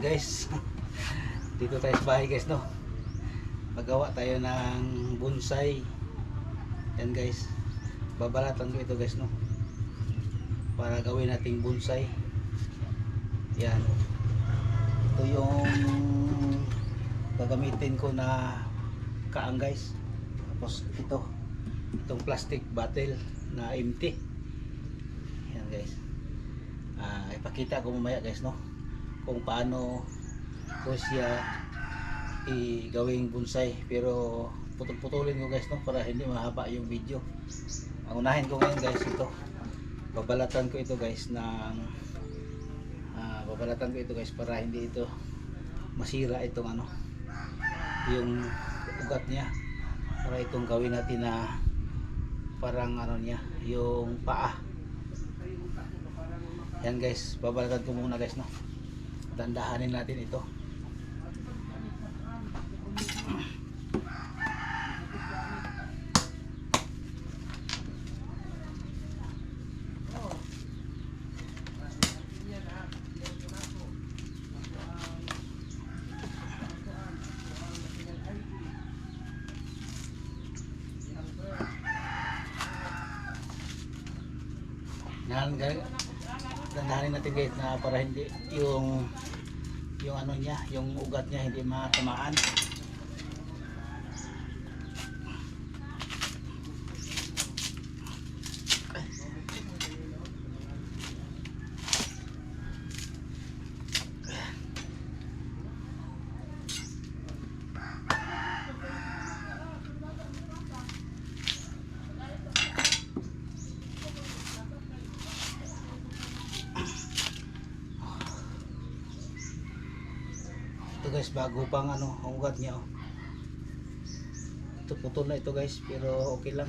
Guys, dito tayo sa bahay guys, no. Magawa tayo ng bonsai. Yan guys, babalatan ko ito guys, no, para gawin nating bonsai. Yan, ito yung gagamitin ko na kaang guys. Tapos itong plastic bottle na empty. Yan guys, ipakita ko mamaya guys, no, kung paano ko siya i-gawing bonsai, pero putol-putulin ko guys, no, para hindi mahaba yung video. Ang unahin ko ngayon guys, ito babalatan ko ito guys ng babalatan ko ito guys para hindi ito masira itong yung ugat niya, para itong gawin natin na parang niya, yung paa. Yan guys, babalatan ko muna guys, no. Dandahanin natin ito. Yan guys, dandahanin natin guys, na para hindi yung niya, yung ugat niya hindi matamaan. Ito guys, bago pang ang ugat niya, ito putol na ito guys, pero okay lang.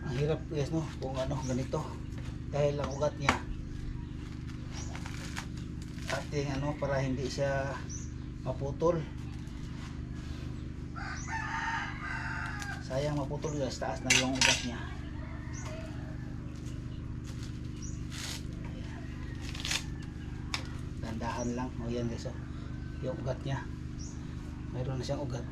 Ang hirap guys, no, kung ganito, dahil ang ugat niya ating para hindi siya maputol. Sayang maputol guys, taas na yung ugat niya. Dandahan lang. O yan guys, yung ugat niya, mayroon na siyang ugat.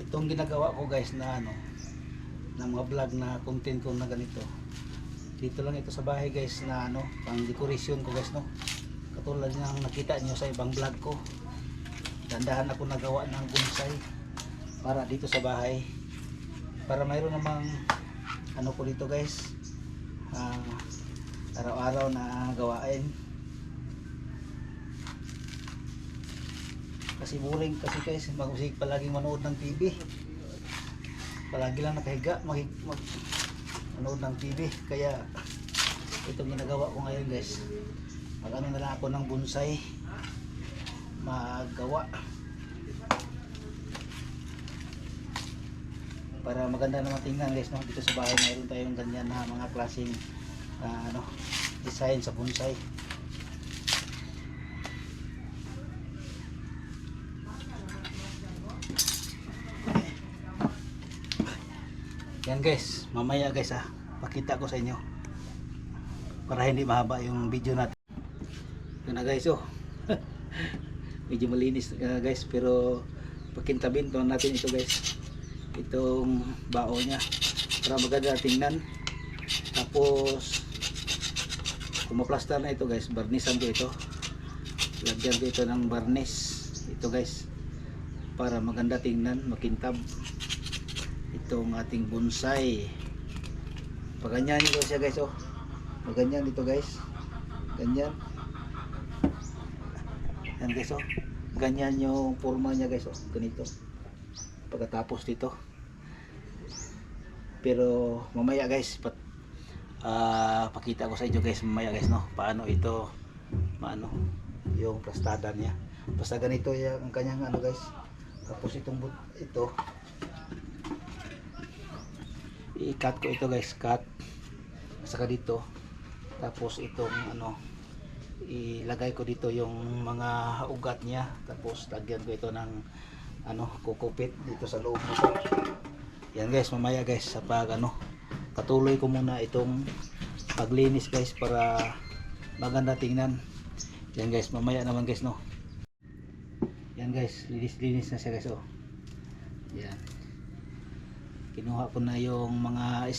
Itong ginagawa ko guys na na mga vlog na content ko na ganito, dito lang ito sa bahay guys, na pang decoration ko guys, no. Katulad ng nakita nyo sa ibang vlog ko, dandahan ako nagawa ng bonsai para dito sa bahay, para mayroon namang ko dito guys, araw-araw na gawain. Kasi boring kasi guys, mag-usig palaging manood ng TV, palagi lang nakahiga manood ng TV. Kaya itong ginagawa ko ngayon guys, na lang ako ng bonsai, magawa para maganda naman tingnan guys, no. Dito sa bahay mayroon tayong ganyan na mga klaseng design sa bonsai. Yan guys, mamaya guys pakita ko sa inyo para hindi mahaba yung video natin. Ito na guys, medyo malinis guys, pero pakintabin to natin ito guys, itong bao niya para maganda tingnan. Tapos kung maplastar na ito guys, barnisan ko ito, lagyan ko ito ng barnis ito guys, para maganda tingnan, makintab itong ating bonsai. Paganyan nito siya guys, maganyan dito guys, ganyan. Yan guys, ganyan yung forma niya guys, ganito pagkatapos dito. Pero mamaya guys, Pakita ko sa inyo guys mamaya guys, no, paano ito maano yung plastada niya. Basta ganito yung ang kanyang ano guys. Tapos itong ito i-cut ko ito guys, cut saka dito. Tapos itong ano ilagay ko dito yung mga ugat niya. Tapos lagyan ko ito ng ano kukupit dito sa loob nito. Yan guys, mamaya guys sa pag ano patuloy ko muna itong paglinis guys para maganda tingnan. Yan guys, mamaya naman guys, no. Yan guys, linis na siya guys, oh. Yan. Kinuha ko na yung mga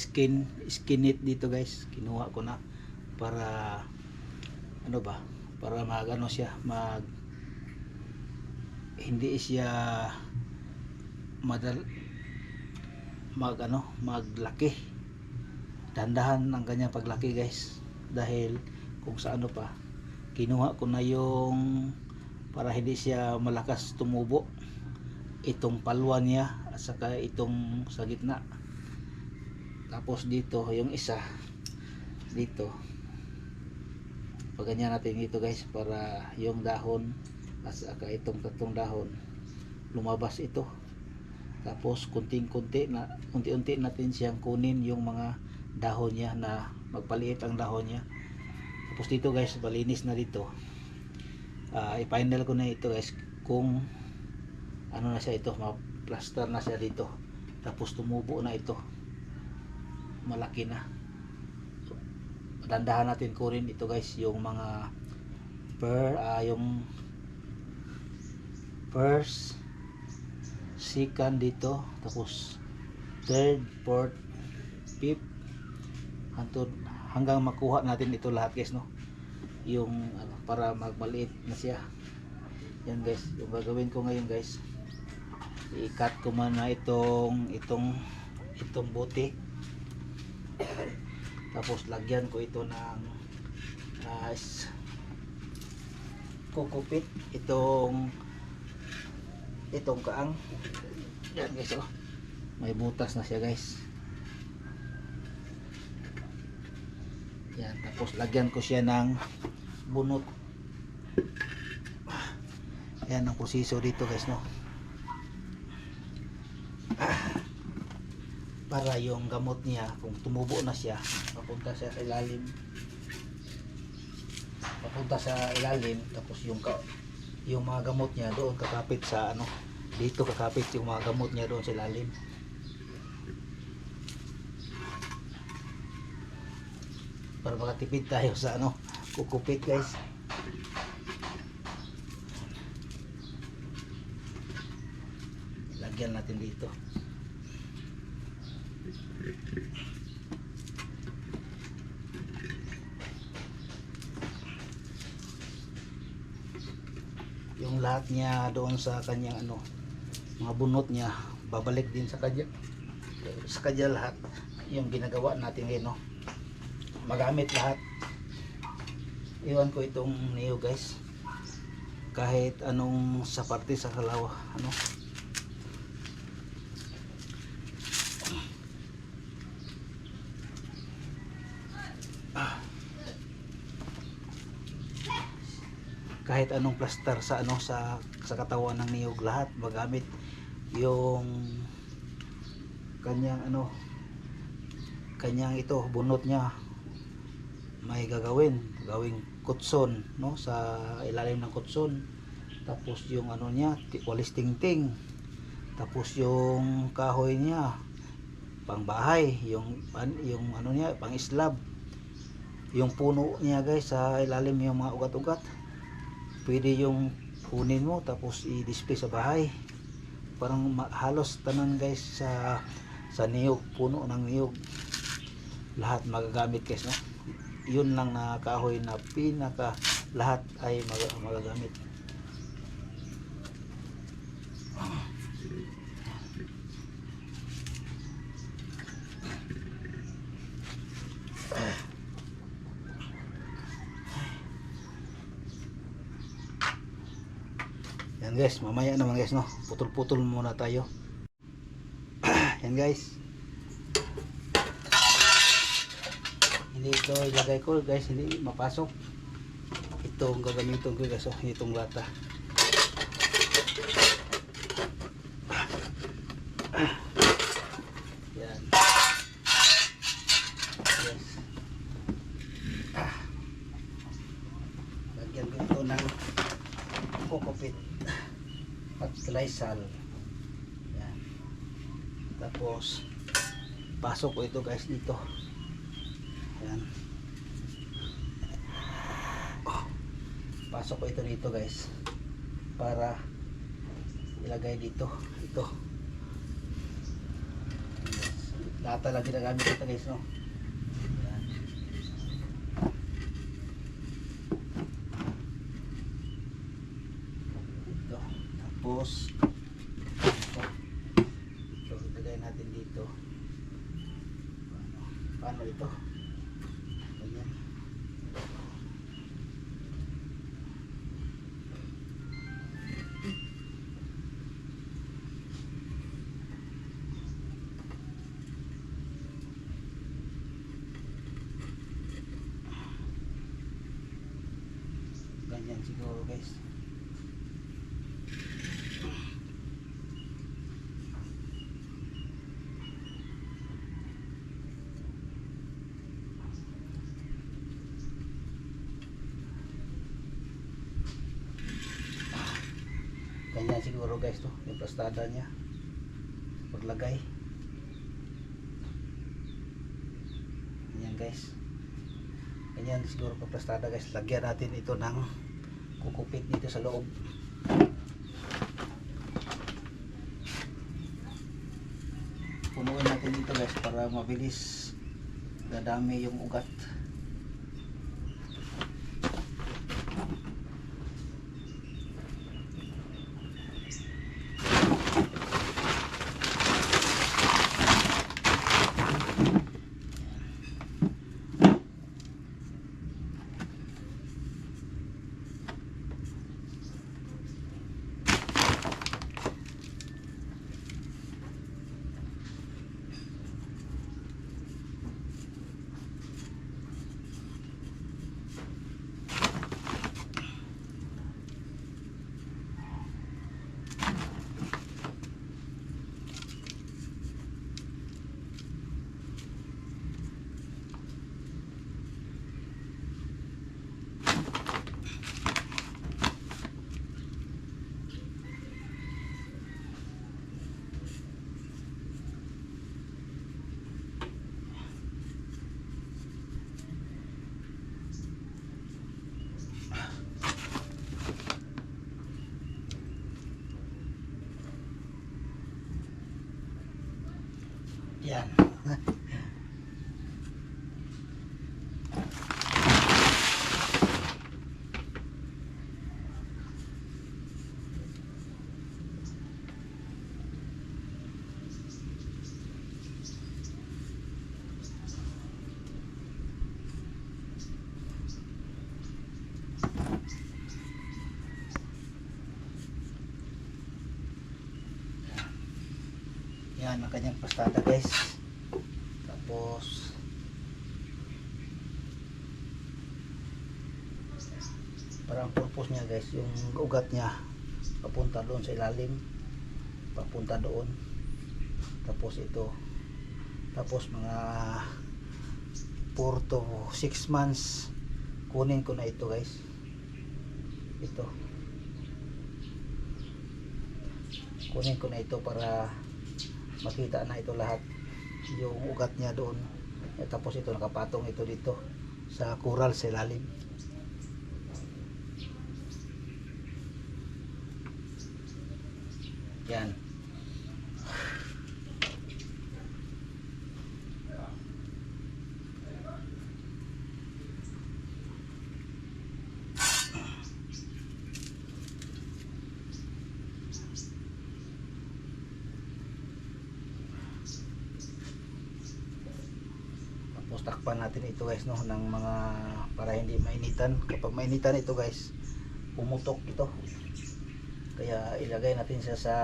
skinit dito guys. Kinuha ko na para ano ba? Para magano siya, hindi siya maglaki. Dandahan ang kanyang paglaki guys. Dahil kung sa ano pa, kinuha ko na yung para hindi siya malakas tumubo itong palwa niya at saka itong sa gitna. Tapos dito yung isa dito paganyan natin dito guys para yung dahon at saka itong tatlong dahon lumabas ito. Tapos unti-unti natin siyang kunin yung mga dahon niya na magpaliit ang dahon niya. Tapos dito guys, malinis na dito. I-final ko na ito guys kung ano na siya, ito ma-plaster na siya dito. Tapos tumubo na ito, malaki na. Dandahan natin kunin ito guys yung mga yung first, second dito, tapos third, fourth, fifth hanggang makuha natin ito lahat guys, no, yung ano, para magmaliit na siya. Yan guys, yung gagawin ko ngayon guys, i-cut ko muna itong buti. Tapos lagyan ko ito ng kukupit itong kaang. Yan guys, oh, may butas na siya guys. Yan, tapos lagyan ko siya ng bunot. Yan ang proseso dito guys, no. Para yung gamot niya kung tumubo na siya, papunta siya sa ilalim. Tapos yung mga gamot niya doon kakapit sa ano, dito kakapit yung mga gamot niya doon sa ilalim. Para makatipid tayo sa ano, kukupit guys. Lagyan natin dito. Yung lahat niya doon sa kanyang ano, mga bunot niya, babalik din sa kanya lahat yung ginagawa natin ngayon, no. Magamit lahat. Iwan ko itong niyo guys, kahit anong sa parte sa kalawa ano. Kahit anong plaster sa ano sa katawan ng niyog, lahat magamit. Yung kanyang ito bunot niya, may gawing kutson, no, sa ilalim ng kutson. Tapos yung ano niya, walis tingting. Tapos yung kahoy niya pang bahay, yung ano niya pang slab. Yung puno niya guys, sa ilalim yung mga ugat-ugat, pwede yung kunin mo tapos i-display sa bahay. Parang halos tanan guys sa niyog, puno ng niyog, lahat magagamit guys, no. Yun lang na kahoy na pinaka lahat ay magagamit. Yan guys, mamaya naman guys, no, putol-putol muna tayo. Yan guys. Hindi ito ilagay ko guys, hindi mapasok. Ito ang gagamitin ko guys, itong lata. Yan. Yes. Lagyan ko ito ng kokopit at Lysol. Yan. Tapos pasok ko ito guys dito. Yan. Pasok ko ito dito guys para ilagay dito. Ito. Lata lang ginagamit ito guys, no? Yan. Ito. Tapos ito ilagay natin dito. Paano ito? Ganyan. Ganyan siguro guys. Ganyan siguro guys to, yung plastada niya paglagay. Ganyan guys. Ganyan siguro pag plastada guys. Lagyan natin ito ng kukupit dito sa loob. Punuin natin dito guys para mabilis dadami yung ugat. Yan. Yan ang kanyang pastada guys. Tapos parang purpose niya guys, yung ugat niya papunta doon sa ilalim, papunta doon. Tapos ito, tapos mga 4 to 6 months kunin ko na ito guys. Ito kunin ko na ito para makita na ito lahat yung ugat niya doon. Tapos ito nakapatong ito dito sa coral sa ilalim. Yan. Tapos takpan natin ito guys, no, ng mga para hindi mainitan. Kapag mainitan ito guys, pumutok ito. Kaya ilagay natin siya sa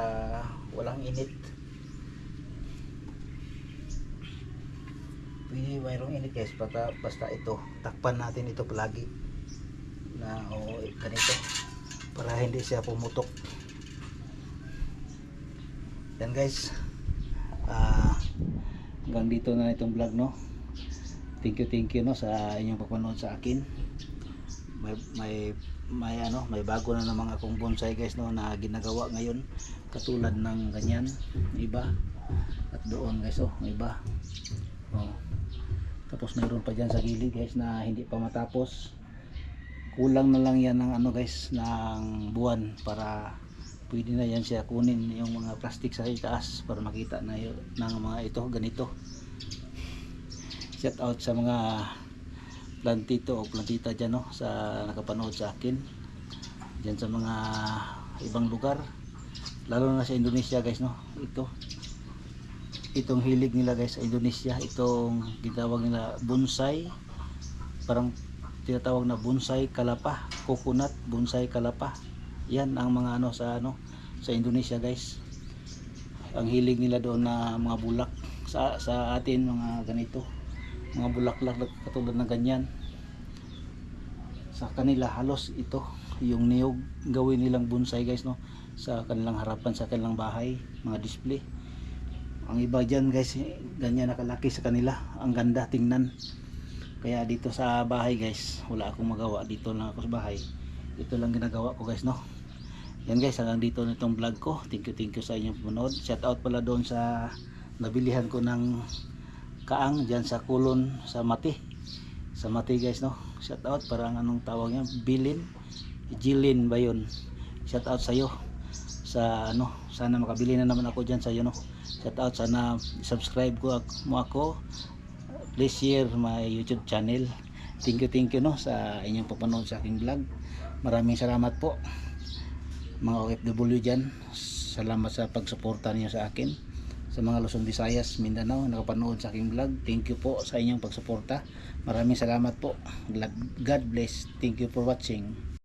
walang init. pwede mayroong init guys, basta ito takpan natin ito palagi na ganito para hindi siya pumutok. Yan guys, hanggang dito na itong vlog, no. Thank you no sa inyong pagpanood sa akin. May bago na naman akong bonsai guys, no, na ginagawa ngayon, katulad ng ganyan, iba, at doon guys, iba. Tapos mayroon pa dyan sa gilid guys na hindi pa matapos. Kulang na lang yan ng guys, ng buwan para pwede na yan siya kunin yung mga plastic sa itaas para makita na yun, ng mga ito ganito. Shout out sa mga plantito o plantita dyan, no, sa nakapanood sa akin dyan sa mga ibang lugar, lalo na sa Indonesia guys, no. Itong hilig nila guys sa Indonesia, itong ginawag nila bonsai, parang tinatawag na bonsai kalapa, coconut bonsai kalapa. Yan ang mga sa Indonesia guys. Ang hilig nila doon na mga bulak, sa atin mga ganito, mga bulaklak katulad ng ganyan. Sa kanila halos ito yung niyog gawin nilang bonsai guys, no, sa kanilang harapan, sa kanilang bahay, mga display. Ang iba dyan guys, ganyan nakalaki sa kanila, ang ganda tingnan. Kaya dito sa bahay guys, wala akong magawa, dito lang ako sa bahay, ito lang ginagawa ko guys, no. Yan guys, hanggang dito na itong vlog ko. Thank you sa inyong panood. Shout out pala doon sa nabilihan ko ng kaang dyan sa kulon sa Mati guys, no. Shout out, parang anong tawag niya, Jilin ba yun? Shout out sa iyo, sa sana makabili na naman ako dyan sa iyo, no. Shout out, sana subscribe mo ako, please share my YouTube channel. Thank you no sa inyong papanood sa aking vlog. Maraming salamat po mga OFW dyan. Salamat sa pagsuporta niyo sa akin. Sa mga Luzon, Visayas, Mindanao nakapanood sa aking vlog, thank you po sa inyong pagsuporta. Maraming salamat po. God bless. Thank you for watching.